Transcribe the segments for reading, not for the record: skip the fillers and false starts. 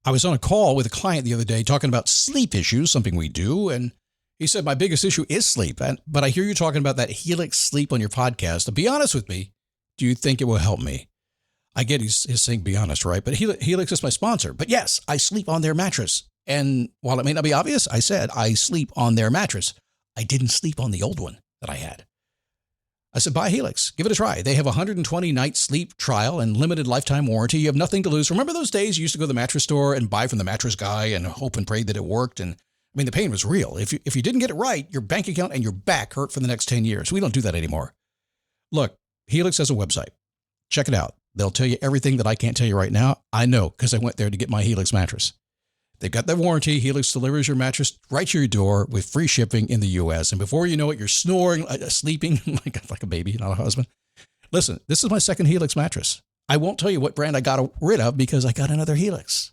I was on a call with a client the other day talking about sleep issues, something we do, and he said, my biggest issue is sleep. But I hear you talking about that Helix sleep on your podcast. To be honest with me, do you think it will help me? I get he's saying be honest, right? But Helix is my sponsor. But yes, I sleep on their mattress. And while it may not be obvious, I said I sleep on their mattress. I didn't sleep on the old one that I had. I said, buy Helix. Give it a try. They have a 120-night sleep trial and limited lifetime warranty. You have nothing to lose. Remember those days you used to go to the mattress store and buy from the mattress guy and hope and pray that it worked? And I mean, the pain was real. If you didn't get it right, your bank account and your back hurt for the next 10 years. We don't do that anymore. Look, Helix has a website. Check it out. They'll tell you everything that I can't tell you right now. I know because I went there to get my Helix mattress. They've got their warranty. Helix delivers your mattress right to your door with free shipping in the U.S. And before you know it, you're snoring, sleeping like a baby, not a husband. Listen, this is my second Helix mattress. I won't tell you what brand I got rid of because I got another Helix.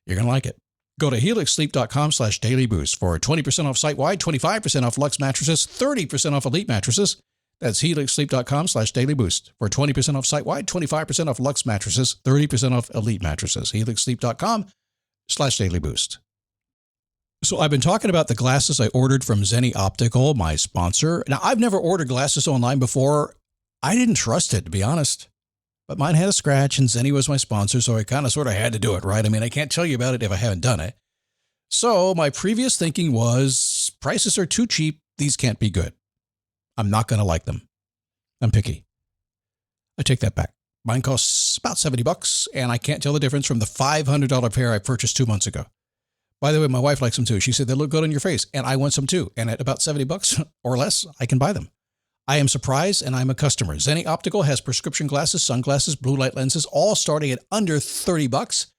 You're going to like it. Go to helixsleep.com/dailyboost for 20% off site-wide, 25% off Luxe mattresses, 30% off Elite mattresses. That's helixsleep.com/dailyboost for 20% off site-wide, 25% off Luxe mattresses, 30% off Elite mattresses. helixsleep.com/dailyboost. So I've been talking about the glasses I ordered from Zenni Optical, my sponsor. Now, I've never ordered glasses online before. I didn't trust it, to be honest. But mine had a scratch, and Zenni was my sponsor, so I kind of sort of had to do it, right? I mean, I can't tell you about it if I haven't done it. So my previous thinking was, prices are too cheap. These can't be good. I'm not going to like them. I'm picky. I take that back. Mine costs about $70, and I can't tell the difference from the $500 pair I purchased 2 months ago. By the way, my wife likes them too. She said they look good on your face, and I want some too. And at about $70 or less, I can buy them. I am surprised, and I'm a customer. Zenni Optical has prescription glasses, sunglasses, blue light lenses, all starting at under $30.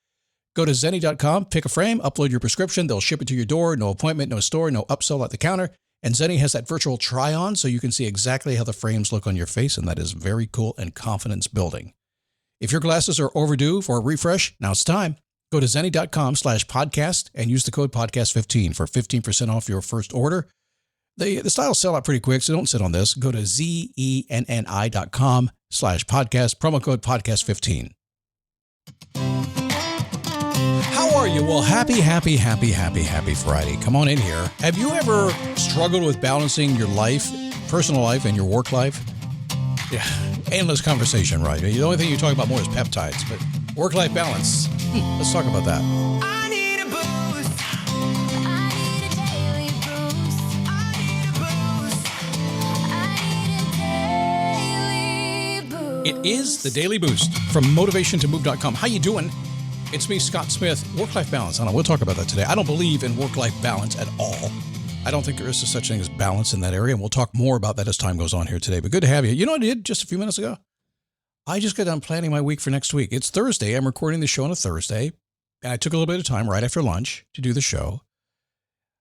Go to zenni.com, pick a frame, upload your prescription. They'll ship it to your door. No appointment, no store, no upsell at the counter. And Zenni has that virtual try-on, so you can see exactly how the frames look on your face, and that is very cool and confidence building. If your glasses are overdue for a refresh, now it's time. Go to zenni.com/podcast and use the code podcast15 for 15% off your first order. The styles sell out pretty quick, so don't sit on this. Go to zenni.com/podcast, promo code podcast15. How are you? Well, happy Friday. Come on in here. Have you ever struggled with balancing your life, personal life, and your work life? Yeah, endless conversation, right? The only thing you talk about more is peptides, but work-life balance. Let's talk about that. I need a boost. I need a daily boost. I need a boost. I need a daily boost. It is the Daily Boost from motivationtomove.com. How you doing? It's me, Scott Smith. Work-life balance. I don't know. We'll talk about that today. I don't believe in work-life balance at all. I don't think there is such thing as balance in that area, and we'll talk more about that as time goes on here today. But good to have you. You know what I did just a few minutes ago? I just got done planning my week for next week. It's Thursday. I'm recording the show on a Thursday, and I took a little bit of time right after lunch to do the show.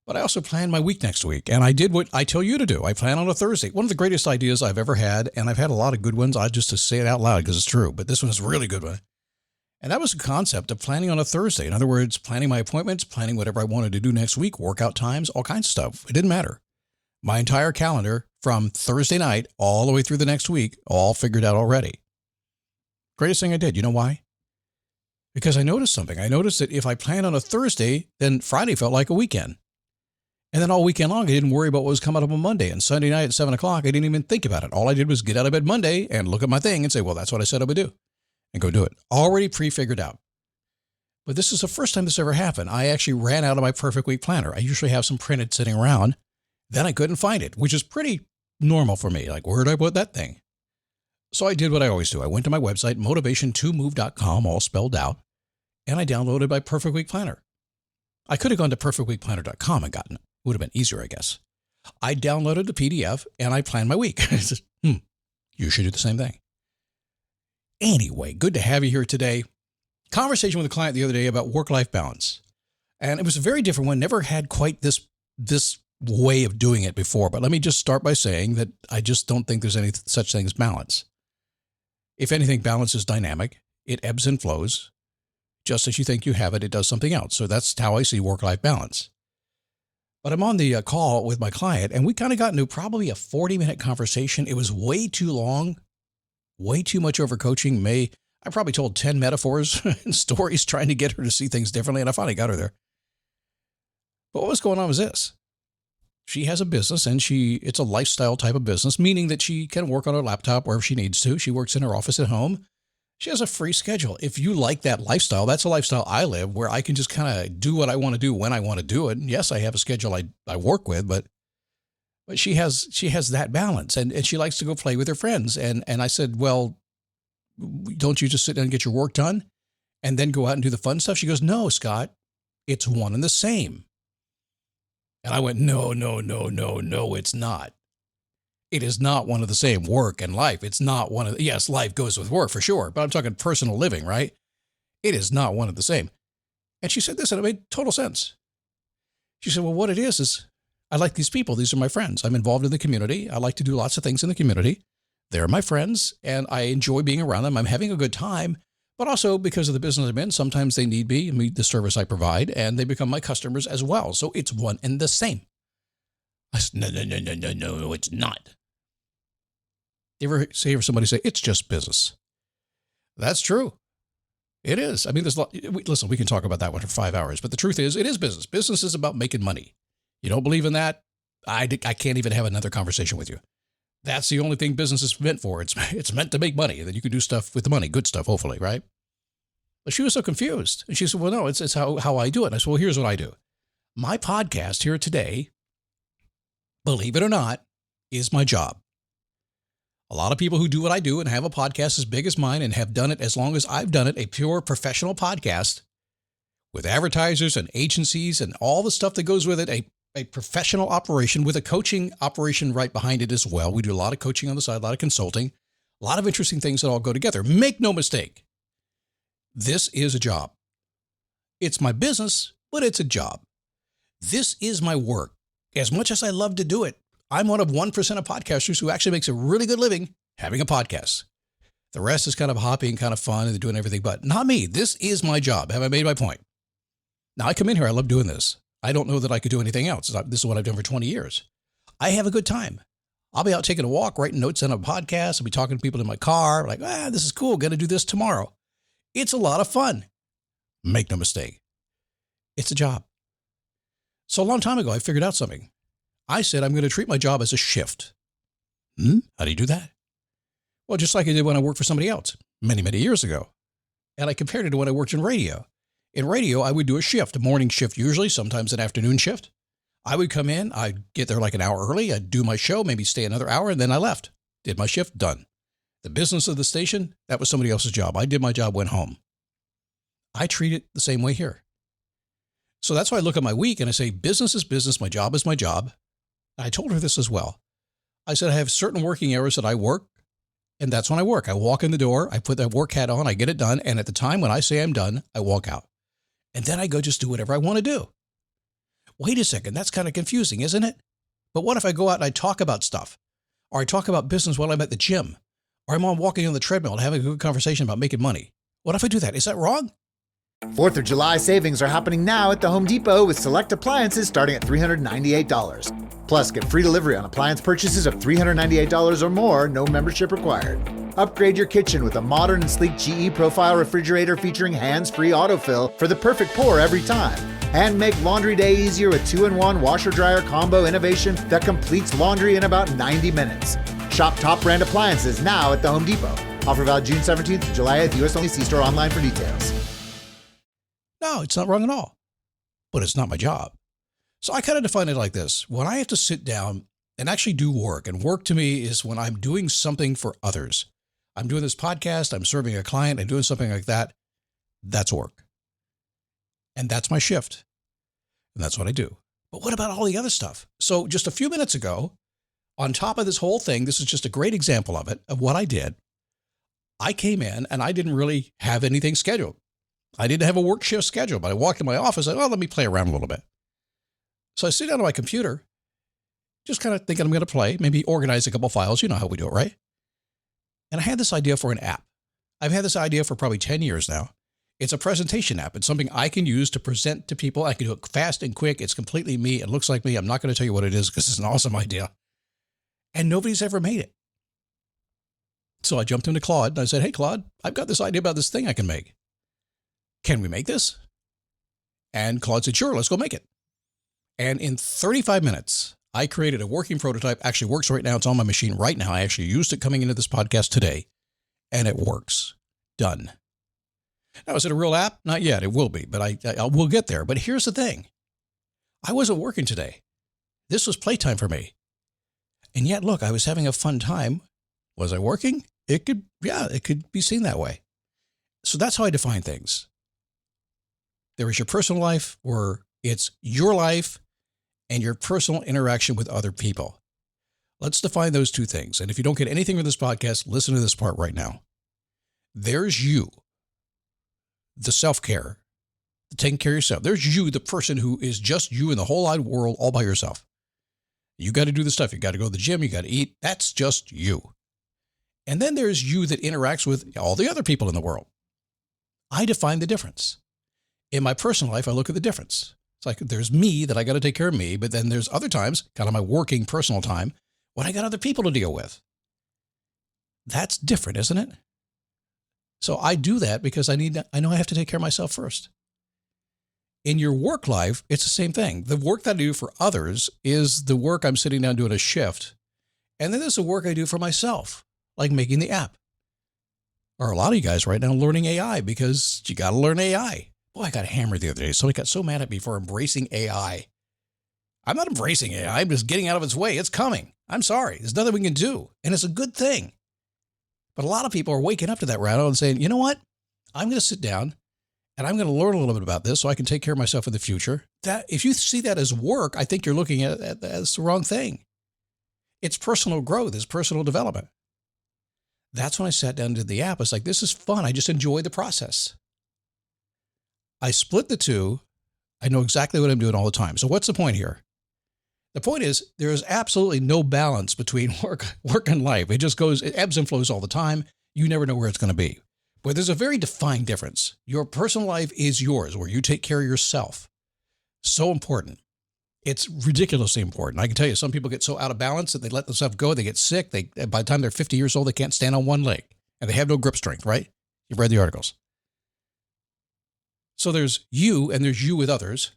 But I also planned my week next week, and I did what I tell you to do. I plan on a Thursday. One of the greatest ideas I've ever had, and I've had a lot of good ones. I just to say it out loud because it's true, but this one is a really good one. And that was the concept of planning on a Thursday. In other words, planning my appointments, planning whatever I wanted to do next week, workout times, all kinds of stuff. It didn't matter. My entire calendar from Thursday night all the way through the next week, all figured out already. Greatest thing I did. You know why? Because I noticed something. I noticed that if I planned on a Thursday, then Friday felt like a weekend. And then all weekend long, I didn't worry about what was coming up on Monday. And Sunday night at 7 o'clock, I didn't even think about it. All I did was get out of bed Monday and look at my thing and say, well, that's what I said I would do. And go do it. Already pre-figured out. But this is the first time this ever happened. I actually ran out of my perfect week planner. I usually have some printed sitting around. Then I couldn't find it, which is pretty normal for me. Like, where did I put that thing? So I did what I always do. I went to my website, motivation2move.com, all spelled out, and I downloaded my perfect week planner. I could have gone to perfectweekplanner.com and gotten it. Would have been easier, I guess. I downloaded the PDF and I planned my week. I said, you should do the same thing. Anyway, good to have you here today. Conversation with a client the other day about work-life balance. And it was a very different one. Never had quite this way of doing it before. But let me just start by saying that I just don't think there's any such thing as balance. If anything, balance is dynamic. It ebbs and flows. Just as you think you have it, it does something else. So that's how I see work-life balance. But I'm on the call with my client, and we kind of got into probably a 40-minute conversation. It was way too long. Way too much over coaching. I probably told 10 metaphors and stories trying to get her to see things differently, and I finally got her there. But what was going on was this. She has a business, and it's a lifestyle type of business, meaning that she can work on her laptop wherever she needs to. She works in her office at home. She has a free schedule. If you like that lifestyle, that's a lifestyle I live, where I can just kind of do what I want to do when I want to do it. And yes, I have a schedule I work with, but she has that balance, and she likes to go play with her friends. And I said, well, don't you just sit down and get your work done and then go out and do the fun stuff? She goes, no, Scott, it's one and the same. And I went, no, it's not. It is not one of the same. Work and life. It's not one of the, yes, life goes with work for sure, but I'm talking personal living, right? It is not one of the same. And she said this, and it made total sense. She said, well, what it is I like these people. These are my friends. I'm involved in the community. I like to do lots of things in the community. They're my friends, and I enjoy being around them. I'm having a good time, but also because of the business I'm in, sometimes they need me and need the service I provide, and they become my customers as well. So it's one and the same. I said, no, it's not. You ever hear somebody say, it's just business? That's true. It is. I mean, listen, we can talk about that one for 5 hours, but the truth is, it is business. Business is about making money. You don't believe in that? I can't even have another conversation with you. That's the only thing business is meant for. It's meant to make money. Then you can do stuff with the money, good stuff, hopefully, right? But she was so confused. And she said, well, no, it's how I do it. And I said, well, here's what I do. My podcast here today, believe it or not, is my job. A lot of people who do what I do and have a podcast as big as mine and have done it as long as I've done it, a pure professional podcast with advertisers and agencies and all the stuff that goes with it, a professional operation with a coaching operation right behind it as well. We do a lot of coaching on the side, a lot of consulting, a lot of interesting things that all go together. Make no mistake. This is a job. It's my business, but it's a job. This is my work. As much as I love to do it, I'm one of 1% of podcasters who actually makes a really good living having a podcast. The rest is kind of hoppy and kind of fun and they're doing everything, but not me. This is my job. Have I made my point? Now, I come in here. I love doing this. I don't know that I could do anything else. This is what I've done for 20 years. I have a good time. I'll be out taking a walk, writing notes on a podcast. I'll be talking to people in my car. Like, this is cool. Got to do this tomorrow. It's a lot of fun. Make no mistake. It's a job. So a long time ago, I figured out something. I said, I'm going to treat my job as a shift. How do you do that? Well, just like I did when I worked for somebody else many, many years ago. And I compared it to when I worked in radio. In radio, I would do a shift, a morning shift usually, sometimes an afternoon shift. I would come in, I'd get there like an hour early, I'd do my show, maybe stay another hour, and then I left. Did my shift, done. The business of the station, that was somebody else's job. I did my job, went home. I treat it the same way here. So that's why I look at my week and I say, business is business, my job is my job. I told her this as well. I said, I have certain working hours that I work, and that's when I work. I walk in the door, I put that work hat on, I get it done, and at the time when I say I'm done, I walk out. And then I go just do whatever I want to do. Wait a second, that's kind of confusing, isn't it? But what if I go out and I talk about stuff? Or I talk about business while I'm at the gym? Or I'm walking on the treadmill and having a good conversation about making money? What if I do that? Is that wrong? 4th of July savings are happening now at the Home Depot with select appliances starting at $398. Plus, get free delivery on appliance purchases of $398 or more, no membership required. Upgrade your kitchen with a modern and sleek GE Profile refrigerator featuring hands-free autofill for the perfect pour every time. And make laundry day easier with 2-in-1 washer-dryer combo innovation that completes laundry in about 90 minutes. Shop top brand appliances now at the Home Depot. Offer valid June 17th to July 8th, US only. See store online for details. No, it's not wrong at all. But it's not my job. So I kind of define it like this. When I have to sit down and actually do work, and work to me is when I'm doing something for others. I'm doing this podcast, I'm serving a client, I'm doing something like that. That's work. And that's my shift. And that's what I do. But what about all the other stuff? So just a few minutes ago, on top of this whole thing, this is just a great example of it, of what I did. I came in and I didn't really have anything scheduled. I didn't have a work shift scheduled, but I walked in my office and, let me play around a little bit. So I sit down on my computer, just kind of thinking I'm going to play, maybe organize a couple files. You know how we do it, right? And I had this idea for an app. I've had this idea for probably 10 years now. It's a presentation app. It's something I can use to present to people. I can do it fast and quick. It's completely me. It looks like me. I'm not going to tell you what it is because it's an awesome idea. And nobody's ever made it. So I jumped into Claude and I said, hey, Claude, I've got this idea about this thing I can make. Can we make this? And Claude said, sure, let's go make it. And in 35 minutes, I created a working prototype. Actually works right now. It's on my machine right now. I actually used it coming into this podcast today, and it works. Done. Now, is it a real app? Not yet. It will be, but I will get there. But here's the thing. I wasn't working today. This was playtime for me. And yet, look, I was having a fun time. Was I working? It could be seen that way. So that's how I define things. There is your personal life, where it's your life and your personal interaction with other people. Let's define those two things. And if you don't get anything from this podcast, listen to this part right now. There's you, the self-care, the taking care of yourself. There's you, the person who is just you in the whole wide world all by yourself. You got to do the stuff. You got to go to the gym. You got to eat. That's just you. And then there's you that interacts with all the other people in the world. I define the difference. In my personal life, I look at the difference. It's like there's me that I got to take care of me, but then there's other times, kind of my working personal time, when I got other people to deal with. That's different, isn't it? So I do that because I know I have to take care of myself first. In your work life, it's the same thing. The work that I do for others is the work I'm sitting down doing a shift. And then there's the work I do for myself, like making the app. Or a lot of you guys right now learning AI because you got to learn AI. Boy, I got hammered the other day. Somebody got so mad at me for embracing AI. I'm not embracing AI. I'm just getting out of its way. It's coming. I'm sorry. There's nothing we can do. And it's a good thing. But a lot of people are waking up to that right now and saying, you know what? I'm going to sit down and I'm going to learn a little bit about this so I can take care of myself in the future. That if you see that as work, I think you're looking at it as the wrong thing. It's personal growth. It's personal development. That's when I sat down and did the app. It's like, this is fun. I just enjoy the process. I split the two. I know exactly what I'm doing all the time. So what's the point here? The point is there is absolutely no balance between work and life. It just goes, it ebbs and flows all the time. You never know where it's going to be. But there's a very defined difference. Your personal life is yours, where you take care of yourself. So important. It's ridiculously important. I can tell you, some people get so out of balance that they let themselves go. They get sick. By the time they're 50 years old, they can't stand on one leg. And they have no grip strength, right? You've read the articles. So there's you and there's you with others.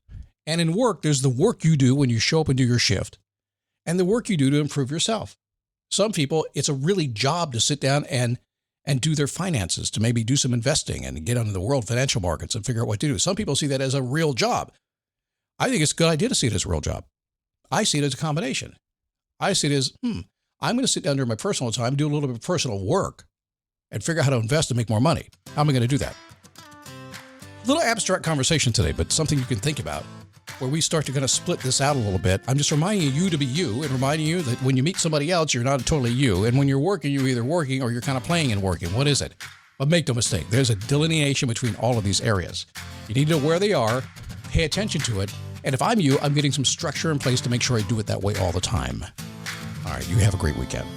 And in work, there's the work you do when you show up and do your shift and the work you do to improve yourself. Some people, it's a really job to sit down and do their finances, to maybe do some investing and get onto the world financial markets and figure out what to do. Some people see that as a real job. I think it's a good idea to see it as a real job. I see it as a combination. I see it as, I'm going to sit down during my personal time, do a little bit of personal work and figure out how to invest and make more money. How am I going to do that? A little abstract conversation today, but something you can think about, where we start to kind of split this out a little bit. I'm just reminding you to be you and reminding you that when you meet somebody else, you're not totally you. And when you're working, you're either working or you're kind of playing and working. What is it? But make no mistake, there's a delineation between all of these areas. You need to know where they are, pay attention to it. And if I'm you, I'm getting some structure in place to make sure I do it that way all the time. All right, you have a great weekend.